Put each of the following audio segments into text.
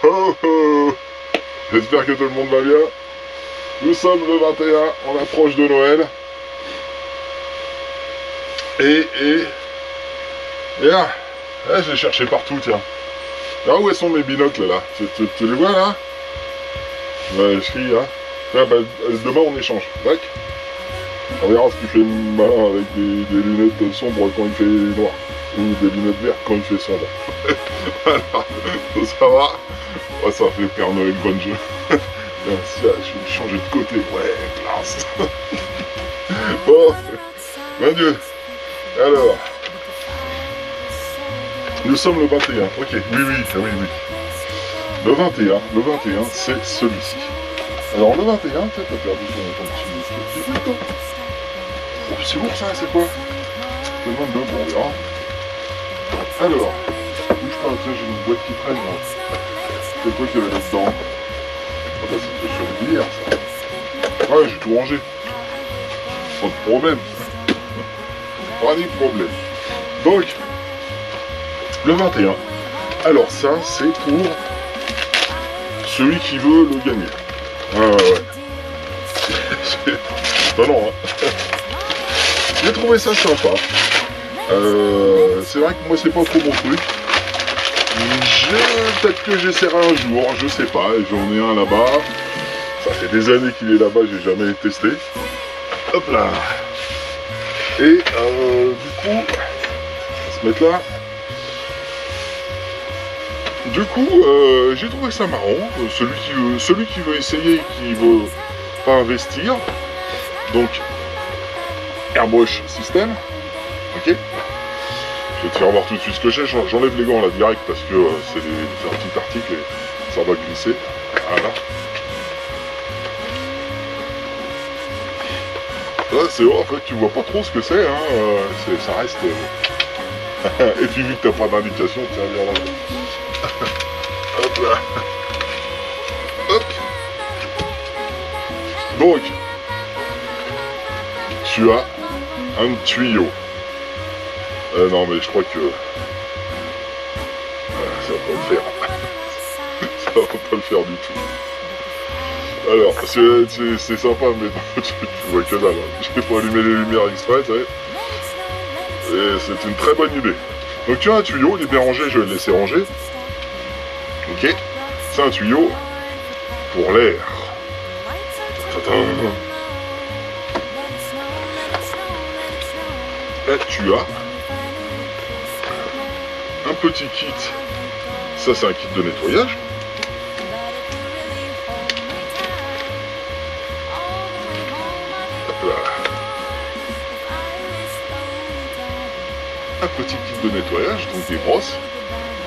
oh, oh. J'espère que tout le monde va bien. Nous sommes le 21, on approche de Noël. Ah, je l'ai cherché partout, tiens. Ah, où sont mes binocles, là? Tu les vois, là? Ouais, je crie, hein. Tiens, bah, demain, on échange. Tac. On verra ce qu'il fait malin avec des lunettes sombres quand il fait noir. Ou des lunettes vertes quand il fait sombre. Voilà. Ça va? Oh, ça fait Père Noël bon jeu. Je vais changer de côté. Ouais, classe. Oh, mon Dieu. Alors. Nous sommes le 21. Ok, oui. Le 21, c'est celui-ci. Alors, le 21, t'as perdu ton petit... Oh, c'est lourd, ça, c'est quoi? Le 22, bon, on verra. Alors, bouge pas, tiens, j'ai une boîte qui traîne, là. C'est quoi qu'il y avait là-dedans? Ah bah, c'est sur une bière, ça. Ouais, j'ai tout rangé. Pas de problème. Pas de problème. Donc, le 21. Alors ça, c'est pour celui qui veut le gagner. Ouais. C'est étonnant, hein. J'ai trouvé ça sympa. C'est vrai que moi, c'est pas trop mon truc. Peut-être que j'essaierai un jour, je sais pas. J'en ai un là-bas. Ça fait des années qu'il est là-bas, j'ai jamais testé. Hop là. Et du coup, on va se mettre là. Du coup, j'ai trouvé ça marrant. Celui qui veut essayer, qui veut pas investir. Donc, Airbrush System. Ok. Je vais te faire voir tout de suite ce que j'ai. J'enlève les gants là direct parce que c'est un petit article et ça va glisser. Voilà. Là, c'est en fait, tu vois pas trop ce que c'est. Hein. Ça reste. Et puis vu que t'as pas d'indication, tiens, viens là. Hop là. Hop. Donc, tu as un tuyau. Non mais je crois que ça va pas le faire. Ça va pas le faire du tout. Alors, c'est sympa, mais tu vois que dalle. J'ai pas allumé les lumières exprès, tu sais. Et c'est une très bonne idée. Donc tu as un tuyau, il est bien rangé, je vais le laisser ranger. Ok. C'est un tuyau pour l'air. Là tu as un petit kit. Ça c'est un kit de nettoyage. Hop là. Un petit kit de nettoyage, donc des brosses.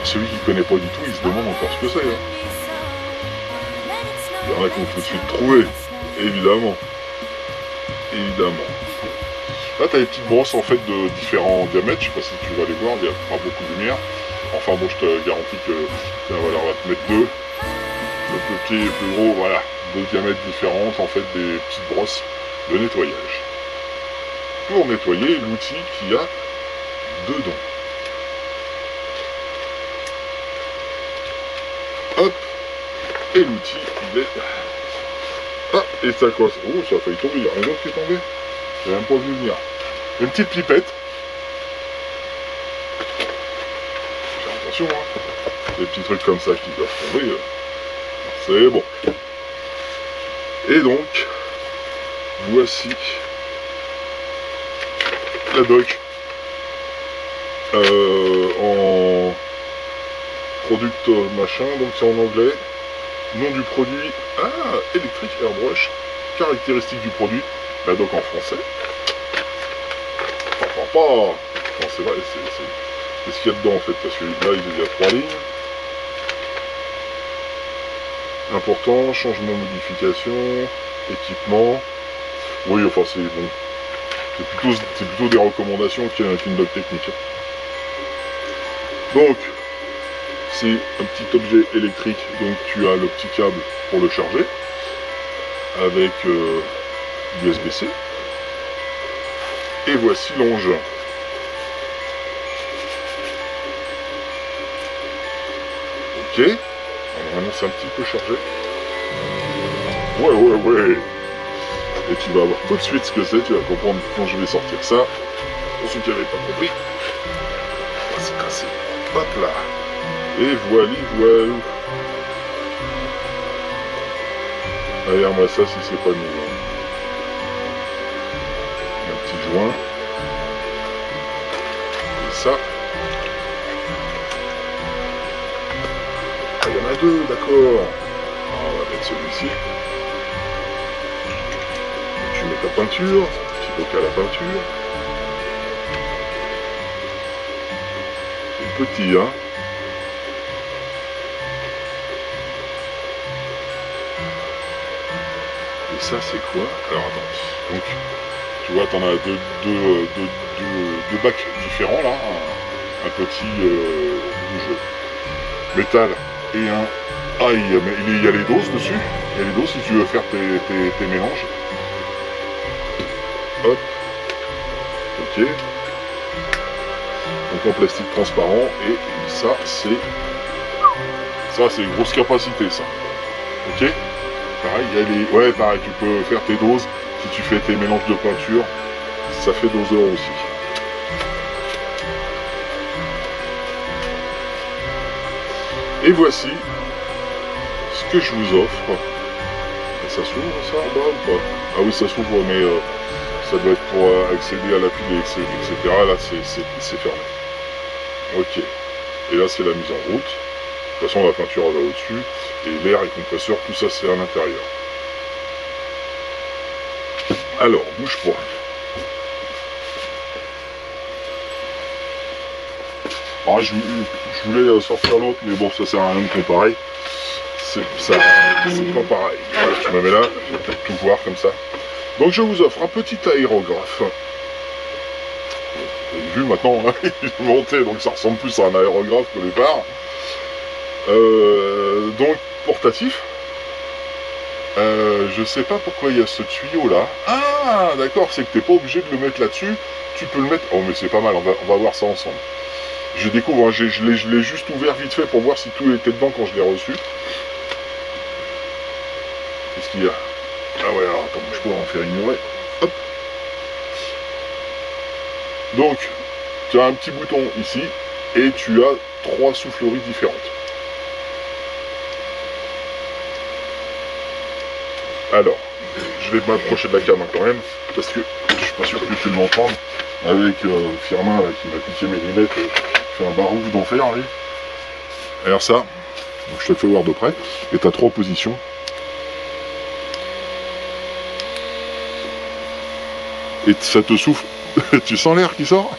Celui qui ne connaît pas du tout, il se demande encore ce que c'est. Hein. Il y en a qu'on peut tout de suite trouver, évidemment. Là, tu as des petites brosses en fait de différents diamètres. Je sais pas si tu vas les voir, il n'y a pas beaucoup de lumière. Enfin bon, je te garantis que voilà, on va te mettre deux. Le plus petit et le plus gros, voilà, deux diamètres différents, en fait des petites brosses de nettoyage. Pour nettoyer l'outil qu'il y a dedans. Hop, et l'outil il est... Ah, et ça quoi? Oh, ça a failli tomber, il n'y a rien d'autre qui est tombé. J'ai même pas vu venir. Une petite pipette. Faire attention, hein. Des petits trucs comme ça qui doivent tomber. C'est bon. Et donc, voici la doc en product machin, donc c'est en anglais. Nom du produit, Electric Airbrush. Caractéristiques du produit, la doc en français. Enfin, c'est vrai, c'est ce qu'il y a dedans en fait, parce que là il y a 3 lignes. Important, changement, modification, équipement. Oui, enfin c'est bon. C'est plutôt des recommandations qu'une doc technique. Donc, c'est un petit objet électrique, donc tu as le petit câble pour le charger, avec USB-C. Et voici l'engin. Ok. Alors, maintenant c'est un petit peu chargé. Ouais. Et tu vas voir tout de suite ce que c'est, tu vas comprendre quand je vais sortir ça. Pour ceux qui n'avaient pas compris, on va se casser. Hop là. Et voilà. Regarde-moi ça si c'est pas nouveau. Un petit joint. Et ça. Ah, il y en a deux, d'accord. On va mettre celui-ci. Tu mets ta peinture, petit bocal à peinture. C'est petit, hein. Et ça, c'est quoi? Alors, attends. Donc, tu vois, t'en as deux bacs différents, là. Un petit rouge métal et un... Ah, il y a les doses dessus. Il y a les doses si tu veux faire tes mélanges. Hop. Ok. Donc en plastique transparent. Et ça, c'est... Ça, c'est grosse capacité, ça. Ok. Pareil, il y a les... Ouais, pareil, tu peux faire tes doses. Si tu fais tes mélanges de peinture, ça fait doseur aussi. Et voici ce que je vous offre. Ça s'ouvre ça en bas ou pas? Ah oui, ça s'ouvre, mais ça doit être pour accéder à la pile, etc. Là, c'est fermé. Ok. Et là, c'est la mise en route. De toute façon, la peinture va au-dessus. Et l'air et compresseur, tout ça, c'est à l'intérieur. Alors, bouge pas. Ah, je voulais sortir l'autre, mais bon, ça sert à rien de comparer. C'est pas pareil. Voilà, tu me mets là, je vais peut-être tout voir comme ça. Donc je vous offre un petit aérographe. Vous avez vu maintenant, hein, il est monté, donc ça ressemble plus à un aérographe qu'au départ. Donc portatif. Je sais pas pourquoi il y a ce tuyau là. Ah d'accord, c'est que t'es pas obligé de le mettre là-dessus. Tu peux le mettre. Oh mais c'est pas mal, on va voir ça ensemble. Je découvre, hein, je l'ai juste ouvert vite fait pour voir si tout était dedans quand je l'ai reçu. Qu'est-ce qu'il y a? Ah ouais, alors attends, je peux en faire ignorer. Hop. Donc, tu as un petit bouton ici, et tu as 3 souffleries différentes. Alors, je vais m'approcher de la cam quand même, parce que je suis pas sûr que tu l'entendes, avec Firmin là, qui m'a piqué mes lunettes, fait un barouf d'enfer, lui. Alors ça, donc je te le fais voir de près, et tu as 3 positions. Et ça te souffle. Tu sens l'air qui sort.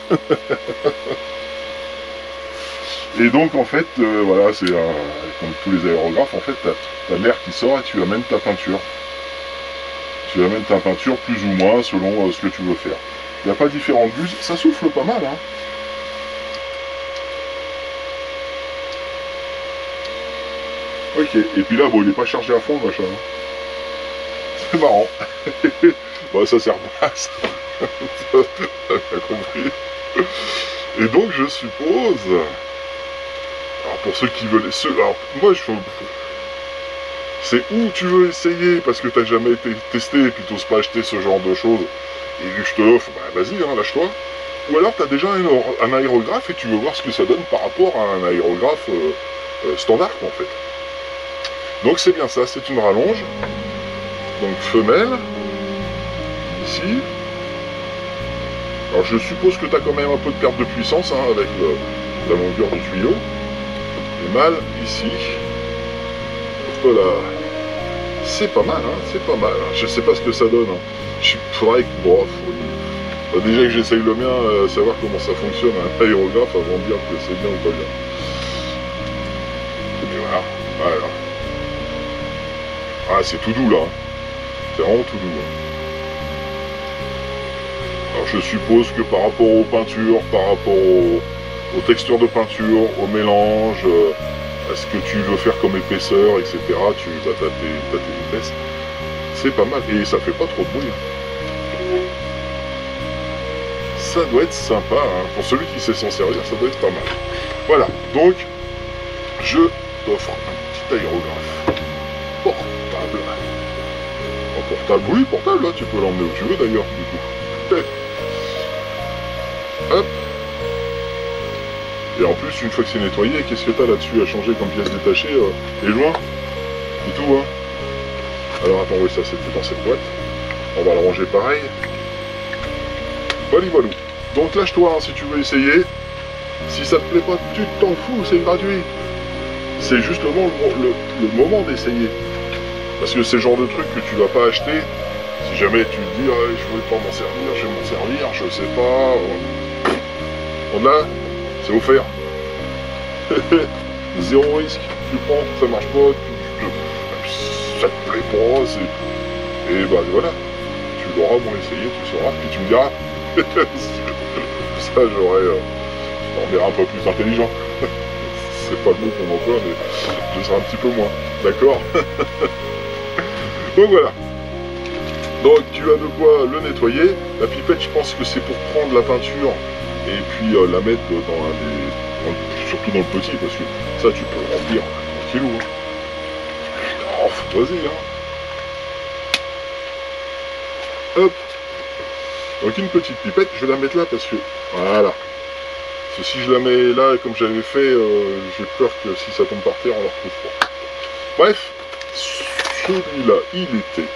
Et donc en fait, voilà, c'est comme tous les aérographes, en fait, tu as l'air qui sort et tu amènes ta peinture. Tu amènes ta peinture plus ou moins selon ce que tu veux faire. Il n'y a pas différentes buses, ça souffle pas mal, hein. Ok, et puis là, bon, il n'est pas chargé à fond, le machin. C'est marrant. Bon, ça sert pas à ça. T'as compris. Et donc, je suppose... Alors, pour ceux qui veulent... Alors, moi, c'est où tu veux essayer, parce que t'as jamais été testé, et puis t'oses pas acheter ce genre de choses, et vu que je te l'offre, bah vas-y, hein, lâche-toi. Ou alors, t'as déjà un aérographe, et tu veux voir ce que ça donne par rapport à un aérographe standard, quoi, en fait. Donc, c'est bien ça, c'est une rallonge. Donc, femelle. Ici. Alors je suppose que tu as quand même un peu de perte de puissance hein, avec la longueur du tuyau. Et mâle ici. Voilà. C'est pas mal, hein, c'est pas mal. Je sais pas ce que ça donne. Hein. Faudrait que... Bon, déjà que j'essaye le mien, savoir comment ça fonctionne un aérographe avant de dire que c'est bien ou pas bien. Et voilà. Voilà. Ah c'est tout doux là. C'est vraiment tout doux. Hein. Alors je suppose que par rapport aux peintures, par rapport aux textures de peinture, au mélange, à ce que tu veux faire comme épaisseur, etc., tu as tes vitesses. C'est pas mal, et ça fait pas trop de bruit. Ça doit être sympa, hein. Pour celui qui sait s'en servir, ça doit être pas mal. Voilà, donc je t'offre un aérographe. Portable. En portable, oui, portable, là, tu peux l'emmener où tu veux d'ailleurs, du coup. Hop. Et en plus, une fois que c'est nettoyé, qu'est-ce que t'as là-dessus à changer comme pièce détachée les joints et tout, hein. Alors attends, oui, ça c'était dans cette boîte. On va le ranger pareil. Voilà, voilà. Donc lâche-toi, hein, si tu veux essayer. Si ça te plaît pas, tu t'en fous, c'est gratuit. C'est justement le moment d'essayer. Parce que c'est le genre de truc que tu vas pas acheter. Si jamais tu te dis, ah, je veux pas m'en servir, je vais m'en servir, je sais pas. Donc là, c'est offert. Zéro risque. Tu prends, ça marche pas, ça te plaît pas, et bah voilà. Tu l'auras moins essayé, tu sauras, puis tu me diras. Ça, je t'en verrai un peu plus intelligent. C'est pas le mot qu'on emploie, mais je serai un petit peu moins. D'accord. Donc voilà. Donc tu as de quoi le nettoyer. La pipette, je pense que c'est pour prendre la peinture et puis la mettre dans un des... surtout dans le petit, parce que ça tu peux le remplir tranquillou. Hein. Oh, vas-y, hein. Hop. Donc une petite pipette, je vais la mettre là parce que... Voilà. Parce que si je la mets là, comme j'avais fait, j'ai peur que si ça tombe par terre, on la retrouve pas. Bref, celui-là, il était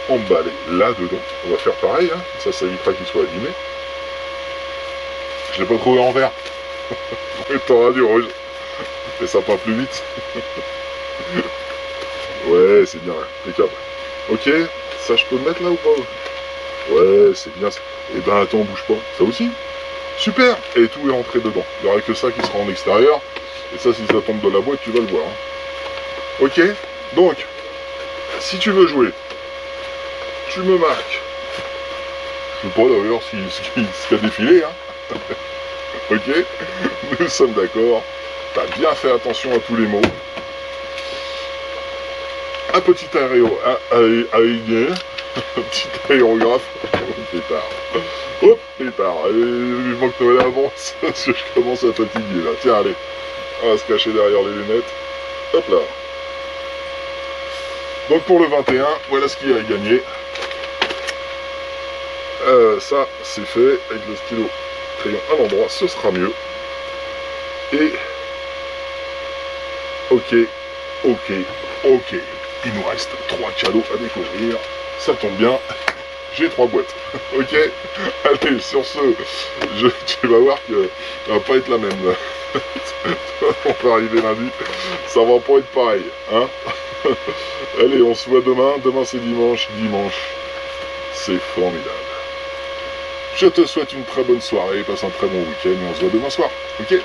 emballé là-dedans. On va faire pareil, hein. Ça évitera qu'il soit abîmé. Je l'ai pas trouvé en vert. T'auras du rouge. Et ça part plus vite. Ouais, c'est bien, impeccable. Ok, ça je peux le mettre là ou pas? Ouais, c'est bien. Et ben attends, bouge pas. Ça aussi? Super. Et tout est rentré dedans. Il n'y aura que ça qui sera en extérieur. Et ça, si ça tombe de la boîte, tu vas le voir. Hein. Ok. Donc, si tu veux jouer, tu me marques. Je sais pas d'ailleurs ce qui a défilé. Hein. Ok. Nous sommes d'accord. T'as bien fait attention à tous les mots. Un petit un petit aérographe. Oh, pétard. Hop, pétard. Vivement que Noël avance, parce que je commence à fatiguer là. Tiens, allez. On va se cacher derrière les lunettes. Hop là. Donc pour le 21, voilà ce qu'il y a à gagner. Ça, c'est fait. Avec le stylo crayon à l'endroit, ce sera mieux. Et... Ok. Il nous reste 3 cadeaux à découvrir. Ça tombe bien, j'ai 3 boîtes. Ok. Allez, sur ce, tu vas voir que ça va pas être la même. On va arriver lundi, ça va pas être pareil. Hein. Allez, on se voit demain. Demain c'est dimanche. Dimanche, c'est formidable. Je te souhaite une très bonne soirée, passe un très bon week-end et on se voit demain soir. Ok.